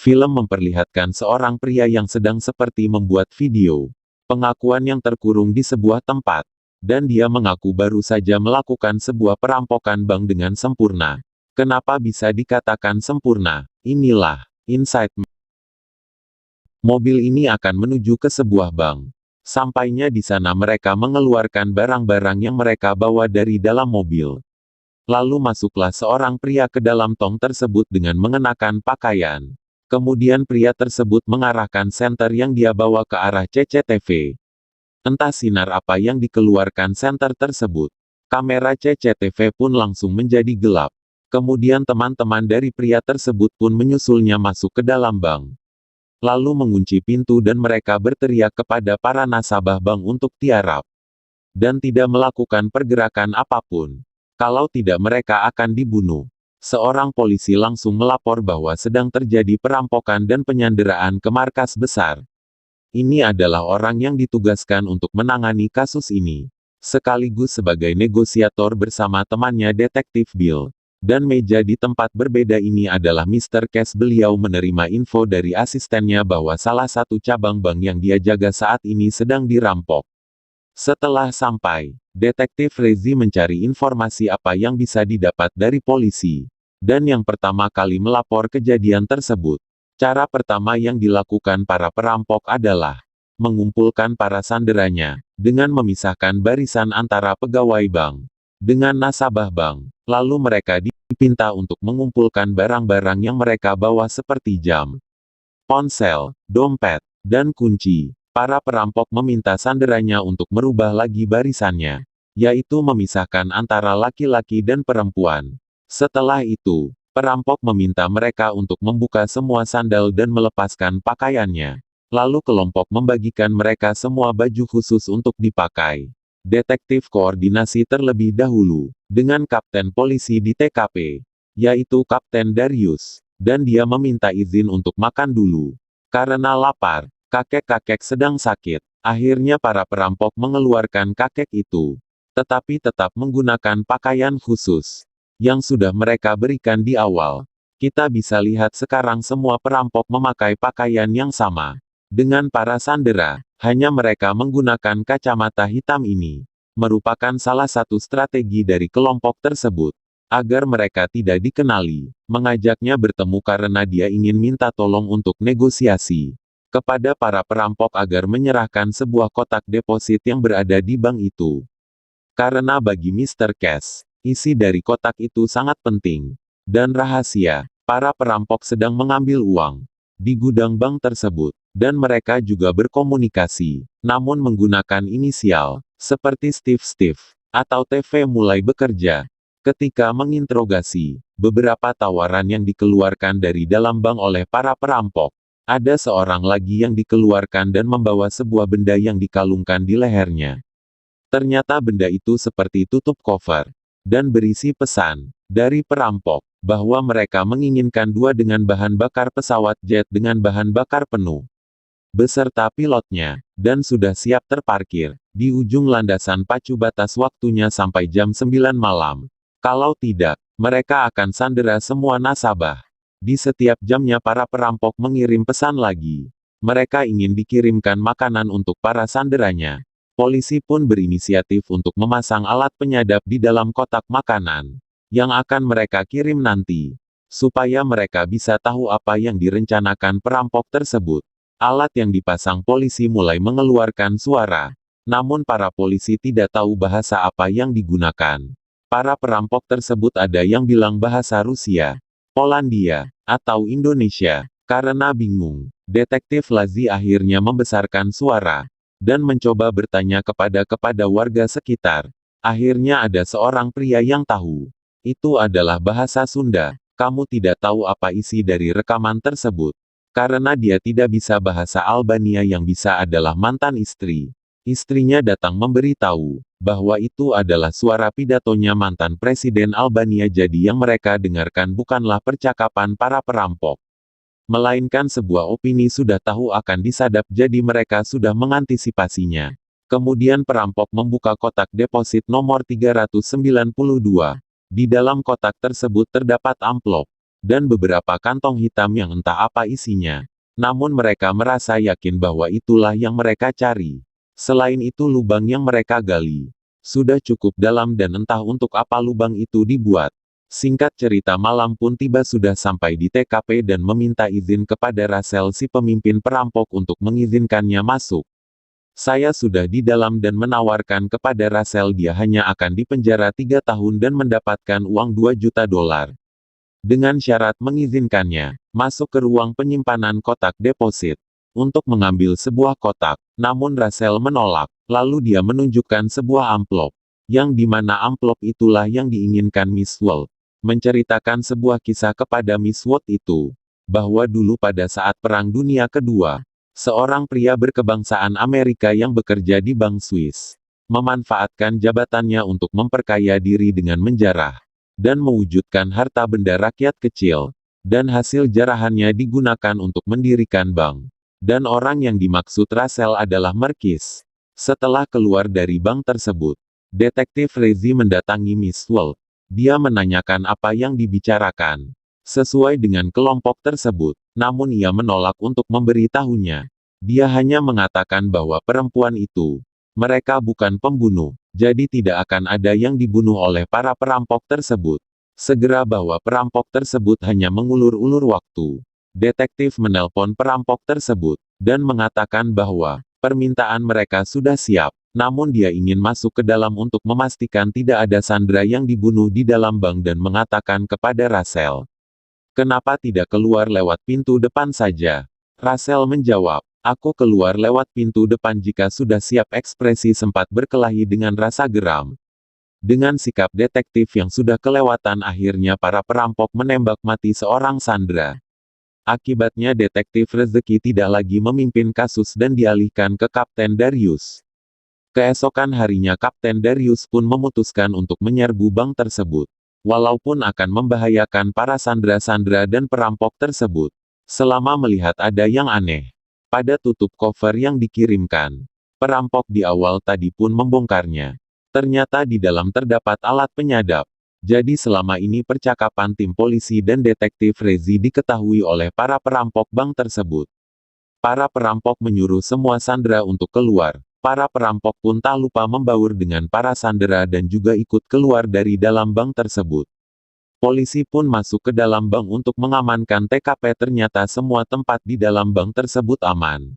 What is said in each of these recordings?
Film memperlihatkan seorang pria yang sedang seperti membuat video pengakuan yang terkurung di sebuah tempat, dan dia mengaku baru saja melakukan sebuah perampokan bank dengan sempurna. Kenapa bisa dikatakan sempurna? Inilah insight. Mobil ini akan menuju ke sebuah bank. Sampainya di sana mereka mengeluarkan barang-barang yang mereka bawa dari dalam mobil. Lalu masuklah seorang pria ke dalam tong tersebut dengan mengenakan pakaian. Kemudian pria tersebut mengarahkan senter yang dia bawa ke arah CCTV. Entah sinar apa yang dikeluarkan senter tersebut. Kamera CCTV pun langsung menjadi gelap. Kemudian teman-teman dari pria tersebut pun menyusulnya masuk ke dalam bank. Lalu mengunci pintu dan mereka berteriak kepada para nasabah bank untuk tiarap. Dan tidak melakukan pergerakan apapun. Kalau tidak mereka akan dibunuh. Seorang polisi langsung melapor bahwa sedang terjadi perampokan dan penyanderaan ke markas besar. Ini adalah orang yang ditugaskan untuk menangani kasus ini. Sekaligus sebagai negosiator bersama temannya Detektif Bill. Dan meja di tempat berbeda ini adalah Mr. Cash. Beliau menerima info dari asistennya bahwa salah satu cabang bank yang dia jaga saat ini sedang dirampok. Setelah sampai, Detektif Rezi mencari informasi apa yang bisa didapat dari polisi. Dan yang pertama kali melapor kejadian tersebut. Cara pertama yang dilakukan para perampok adalah mengumpulkan para sanderanya, dengan memisahkan barisan antara pegawai bank dengan nasabah bank. Lalu mereka dipinta untuk mengumpulkan barang-barang yang mereka bawa seperti jam, ponsel, dompet, dan kunci. Para perampok meminta sanderanya untuk merubah lagi barisannya, yaitu memisahkan antara laki-laki dan perempuan. Setelah itu, perampok meminta mereka untuk membuka semua sandal dan melepaskan pakaiannya. Lalu kelompok membagikan mereka semua baju khusus untuk dipakai. Detektif koordinasi terlebih dahulu dengan kapten polisi di TKP, yaitu Kapten Darius, dan dia meminta izin untuk makan dulu. Karena lapar, kakek-kakek sedang sakit. Akhirnya para perampok mengeluarkan kakek itu, tetapi tetap menggunakan pakaian khusus yang sudah mereka berikan di awal. Kita bisa lihat sekarang semua perampok memakai pakaian yang sama dengan para sandera, hanya mereka menggunakan kacamata hitam ini. Merupakan salah satu strategi dari kelompok tersebut, agar mereka tidak dikenali, mengajaknya bertemu karena dia ingin minta tolong untuk negosiasi kepada para perampok agar menyerahkan sebuah kotak deposit yang berada di bank itu. Karena bagi Mr. Cash, isi dari kotak itu sangat penting dan rahasia. Para perampok sedang mengambil uang di gudang bank tersebut, dan mereka juga berkomunikasi, namun menggunakan inisial, seperti Steve atau TV mulai bekerja. Ketika menginterogasi beberapa tawaran yang dikeluarkan dari dalam bank oleh para perampok, ada seorang lagi yang dikeluarkan dan membawa sebuah benda yang dikalungkan di lehernya. Ternyata benda itu seperti tutup cover dan berisi pesan dari perampok bahwa mereka menginginkan dua dengan bahan bakar pesawat jet dengan bahan bakar penuh beserta pilotnya, dan sudah siap terparkir di ujung landasan pacu batas waktunya sampai jam 9 malam. Kalau tidak, mereka akan sandera semua nasabah. Di setiap jamnya para perampok mengirim pesan lagi. Mereka ingin dikirimkan makanan untuk para sanderanya. Polisi pun berinisiatif untuk memasang alat penyadap di dalam kotak makanan yang akan mereka kirim nanti, supaya mereka bisa tahu apa yang direncanakan perampok tersebut. Alat yang dipasang polisi mulai mengeluarkan suara, namun para polisi tidak tahu bahasa apa yang digunakan. Para perampok tersebut ada yang bilang bahasa Rusia, Polandia, atau Indonesia. Karena bingung, Detektif Lazi akhirnya membesarkan suara dan mencoba bertanya kepada warga sekitar. Akhirnya ada seorang pria yang tahu. Itu adalah bahasa Sunda. Kamu tidak tahu apa isi dari rekaman tersebut. Karena dia tidak bisa bahasa Albania, yang bisa adalah mantan istri. Istrinya datang memberitahu bahwa itu adalah suara pidatonya mantan Presiden Albania. Jadi yang mereka dengarkan bukanlah percakapan para perampok, melainkan sebuah opini sudah tahu akan disadap, jadi mereka sudah mengantisipasinya. Kemudian perampok membuka kotak deposit nomor 392. Di dalam kotak tersebut terdapat amplop dan beberapa kantong hitam yang entah apa isinya. Namun mereka merasa yakin bahwa itulah yang mereka cari. Selain itu lubang yang mereka gali sudah cukup dalam dan entah untuk apa lubang itu dibuat. Singkat cerita malam pun tiba sudah sampai di TKP dan meminta izin kepada Russell si pemimpin perampok untuk mengizinkannya masuk. Saya sudah di dalam dan menawarkan kepada Russell dia hanya akan dipenjara 3 tahun dan mendapatkan uang 2 juta dolar. Dengan syarat mengizinkannya masuk ke ruang penyimpanan kotak deposit untuk mengambil sebuah kotak. Namun Russell menolak. Lalu dia menunjukkan sebuah amplop, yang dimana amplop itulah yang diinginkan Miss Walt. Menceritakan sebuah kisah kepada Miss Walt itu, bahwa dulu pada saat Perang Dunia Kedua, seorang pria berkebangsaan Amerika yang bekerja di Bank Swiss, memanfaatkan jabatannya untuk memperkaya diri dengan menjarah, dan mewujudkan harta benda rakyat kecil, dan hasil jarahannya digunakan untuk mendirikan bank. Dan orang yang dimaksud Russell adalah Marquis. Setelah keluar dari bank tersebut, Detektif Rezi mendatangi Miss Walt. Dia menanyakan apa yang dibicarakan sesuai dengan kelompok tersebut, namun ia menolak untuk memberitahunya. Dia hanya mengatakan bahwa perempuan itu, mereka bukan pembunuh, jadi tidak akan ada yang dibunuh oleh para perampok tersebut. Segera bahwa perampok tersebut hanya mengulur-ulur waktu. Detektif menelpon perampok tersebut, dan mengatakan bahwa permintaan mereka sudah siap. Namun dia ingin masuk ke dalam untuk memastikan tidak ada Sandra yang dibunuh di dalam bank dan mengatakan kepada Russell. Kenapa tidak keluar lewat pintu depan saja? Russell menjawab, aku keluar lewat pintu depan jika sudah siap. Ekspresi sempat berkelahi dengan rasa geram. Dengan sikap detektif yang sudah kelewatan akhirnya para perampok menembak mati seorang Sandra. Akibatnya detektif Rezeki tidak lagi memimpin kasus dan dialihkan ke Kapten Darius. Keesokan harinya Kapten Darius pun memutuskan untuk menyerbu bank tersebut. Walaupun akan membahayakan para sandera-sandera dan perampok tersebut. Selama melihat ada yang aneh pada tutup cover yang dikirimkan, perampok di awal tadi pun membongkarnya. Ternyata di dalam terdapat alat penyadap. Jadi selama ini percakapan tim polisi dan detektif Rezi diketahui oleh para perampok bank tersebut. Para perampok menyuruh semua sandera untuk keluar. Para perampok pun tak lupa membaur dengan para sandera dan juga ikut keluar dari dalam bank tersebut. Polisi pun masuk ke dalam bank untuk mengamankan TKP. Ternyata semua tempat di dalam bank tersebut aman.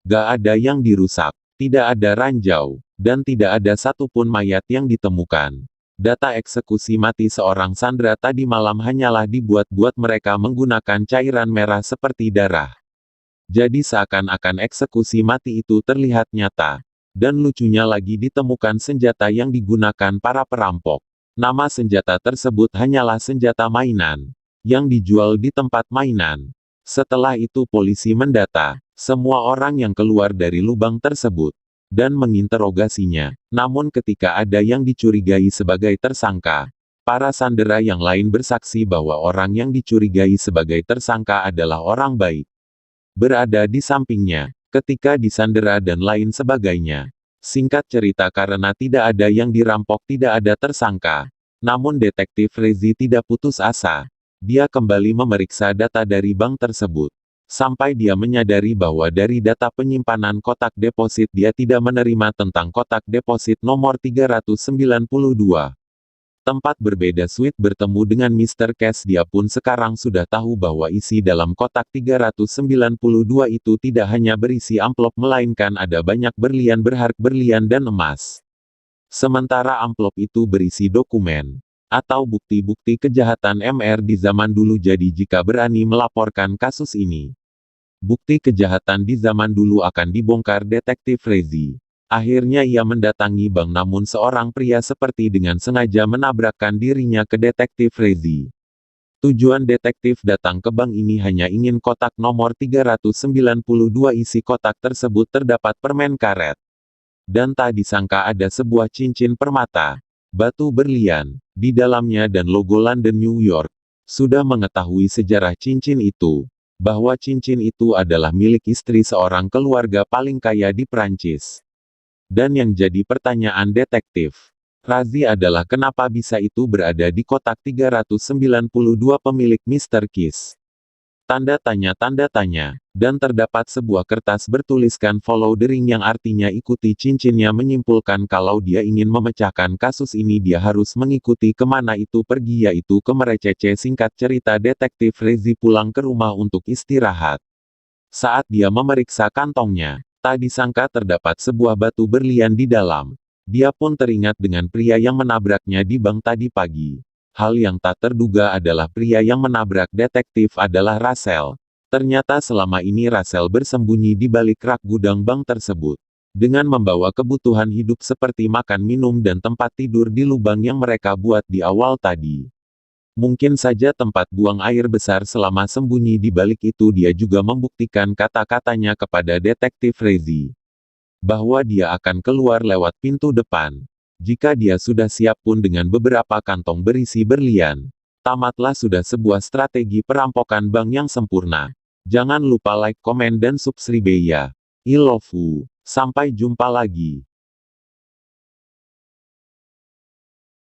Gak ada yang dirusak, tidak ada ranjau, dan tidak ada satupun mayat yang ditemukan. Data eksekusi mati seorang sandera tadi malam hanyalah dibuat-buat mereka menggunakan cairan merah seperti darah. Jadi seakan-akan eksekusi mati itu terlihat nyata. Dan lucunya lagi ditemukan senjata yang digunakan para perampok. Nama senjata tersebut hanyalah senjata mainan, yang dijual di tempat mainan. Setelah itu polisi mendata semua orang yang keluar dari lubang tersebut, dan menginterogasinya. Namun ketika ada yang dicurigai sebagai tersangka, para sandera yang lain bersaksi bahwa orang yang dicurigai sebagai tersangka adalah orang baik. Berada di sampingnya, ketika disandera dan lain sebagainya. Singkat cerita karena tidak ada yang dirampok tidak ada tersangka. Namun detektif Rezi tidak putus asa. Dia kembali memeriksa data dari bank tersebut. Sampai dia menyadari bahwa dari data penyimpanan kotak deposit dia tidak menerima tentang kotak deposit nomor 392. Tempat berbeda Sweet bertemu dengan Mr. Cash. Dia pun sekarang sudah tahu bahwa isi dalam kotak 392 itu tidak hanya berisi amplop melainkan ada banyak berlian berharga berlian dan emas. Sementara amplop itu berisi dokumen atau bukti-bukti kejahatan MR di zaman dulu. Jadi jika berani melaporkan kasus ini, bukti kejahatan di zaman dulu akan dibongkar detektif Rezi. Akhirnya ia mendatangi bank namun seorang pria seperti dengan sengaja menabrakkan dirinya ke detektif Rezi. Tujuan detektif datang ke bank ini hanya ingin kotak nomor 392. Isi kotak tersebut terdapat permen karet. Dan tak disangka ada sebuah cincin permata, batu berlian, di dalamnya dan logo London New York. Sudah mengetahui sejarah cincin itu, bahwa cincin itu adalah milik istri seorang keluarga paling kaya di Prancis. Dan yang jadi pertanyaan detektif, Razi adalah kenapa bisa itu berada di kotak 392 pemilik Mr. Kiss. Tanda tanya. Dan terdapat sebuah kertas bertuliskan follow the ring yang artinya ikuti cincinnya, menyimpulkan kalau dia ingin memecahkan kasus ini dia harus mengikuti kemana itu pergi, yaitu ke Merecece. Singkat cerita, detektif Rezi pulang ke rumah untuk istirahat. Saat dia memeriksa kantongnya, tak disangka terdapat sebuah batu berlian di dalam. Dia pun teringat dengan pria yang menabraknya di bank tadi pagi. Hal yang tak terduga adalah pria yang menabrak detektif adalah Russell. Ternyata selama ini Russell bersembunyi di balik rak gudang bank tersebut. Dengan membawa kebutuhan hidup seperti makan, minum dan tempat tidur di lubang yang mereka buat di awal tadi. Mungkin saja tempat buang air besar. Selama sembunyi di balik itu dia juga membuktikan kata-katanya kepada detektif Rezi. Bahwa dia akan keluar lewat pintu depan. Jika dia sudah siap pun dengan beberapa kantong berisi berlian. Tamatlah sudah sebuah strategi perampokan bank yang sempurna. Jangan lupa like, komen dan subscribe ya. I love you. Sampai jumpa lagi.